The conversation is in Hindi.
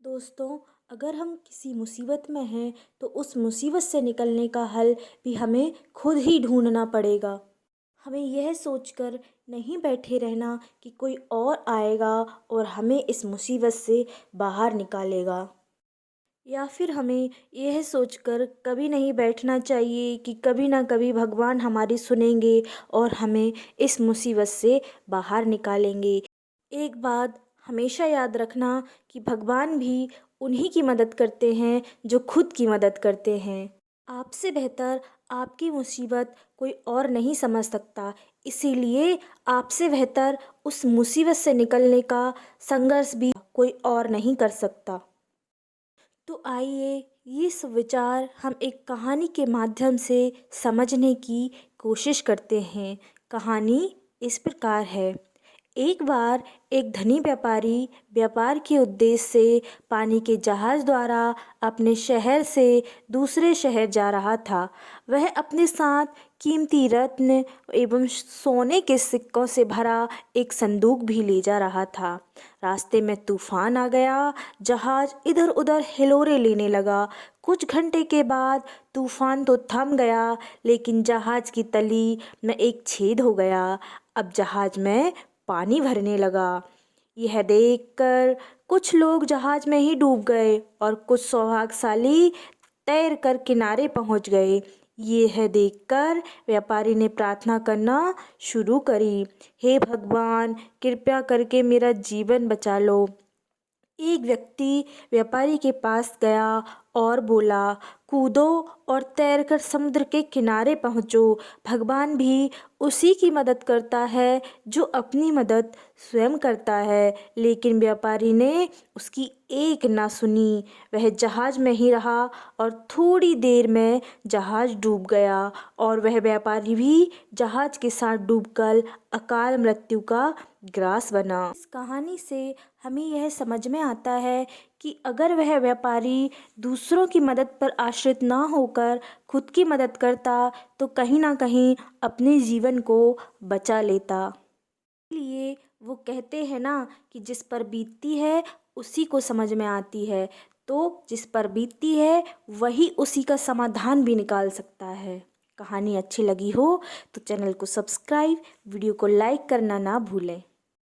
दोस्तों, अगर हम किसी मुसीबत में हैं तो उस मुसीबत से निकलने का हल भी हमें खुद ही ढूंढना पड़ेगा। हमें यह सोचकर नहीं बैठे रहना कि कोई और आएगा और हमें इस मुसीबत से बाहर निकालेगा। या फिर हमें यह सोचकर कभी नहीं बैठना चाहिए कि कभी ना कभी भगवान हमारी सुनेंगे और हमें इस मुसीबत से बाहर निकालेंगे। एक बात हमेशा याद रखना कि भगवान भी उन्हीं की मदद करते हैं जो खुद की मदद करते हैं। आपसे बेहतर आपकी मुसीबत कोई और नहीं समझ सकता, इसीलिए आपसे बेहतर उस मुसीबत से निकलने का संघर्ष भी कोई और नहीं कर सकता। तो आइए ये सब विचार हम एक कहानी के माध्यम से समझने की कोशिश करते हैं। कहानी इस प्रकार है। एक बार एक धनी व्यापारी व्यापार के उद्देश्य से पानी के जहाज द्वारा अपने शहर से दूसरे शहर जा रहा था। वह अपने साथ कीमती रत्न एवं सोने के सिक्कों से भरा एक संदूक भी ले जा रहा था। रास्ते में तूफान आ गया। जहाज इधर उधर हिलोरे लेने लगा। कुछ घंटे के बाद तूफान तो थम गया, लेकिन जहाज की तली में एक छेद हो गया। अब जहाज में पानी भरने लगा। यह देखकर कुछ लोग जहाज में ही डूब गए और कुछ सौभाग्यशाली तैर कर किनारे पहुंच गए। यह देखकर व्यापारी ने प्रार्थना करना शुरू करी, हे भगवान, कृपया करके मेरा जीवन बचा लो। एक व्यक्ति व्यापारी के पास गया और बोला, कूदो और तैरकर समुद्र के किनारे पहुँचो। भगवान भी उसी की मदद करता है जो अपनी मदद स्वयं करता है। लेकिन व्यापारी ने उसकी एक ना सुनी। वह जहाज में ही रहा और थोड़ी देर में जहाज डूब गया और वह व्यापारी भी जहाज के साथ डूबकर अकाल मृत्यु का ग्रास बना। इस कहानी से हमें यह समझ में आता है कि अगर वह व्यापारी दूसरों की मदद पर आश्रित ना होकर खुद की मदद करता तो कहीं ना कहीं अपने जीवन को बचा लेता। इसलिए वो कहते हैं ना कि जिस पर बीतती है उसी को समझ में आती है। तो जिस पर बीतती है वही उसी का समाधान भी निकाल सकता है। कहानी अच्छी लगी हो तो चैनल को सब्सक्राइब, वीडियो को लाइक करना ना भूलें।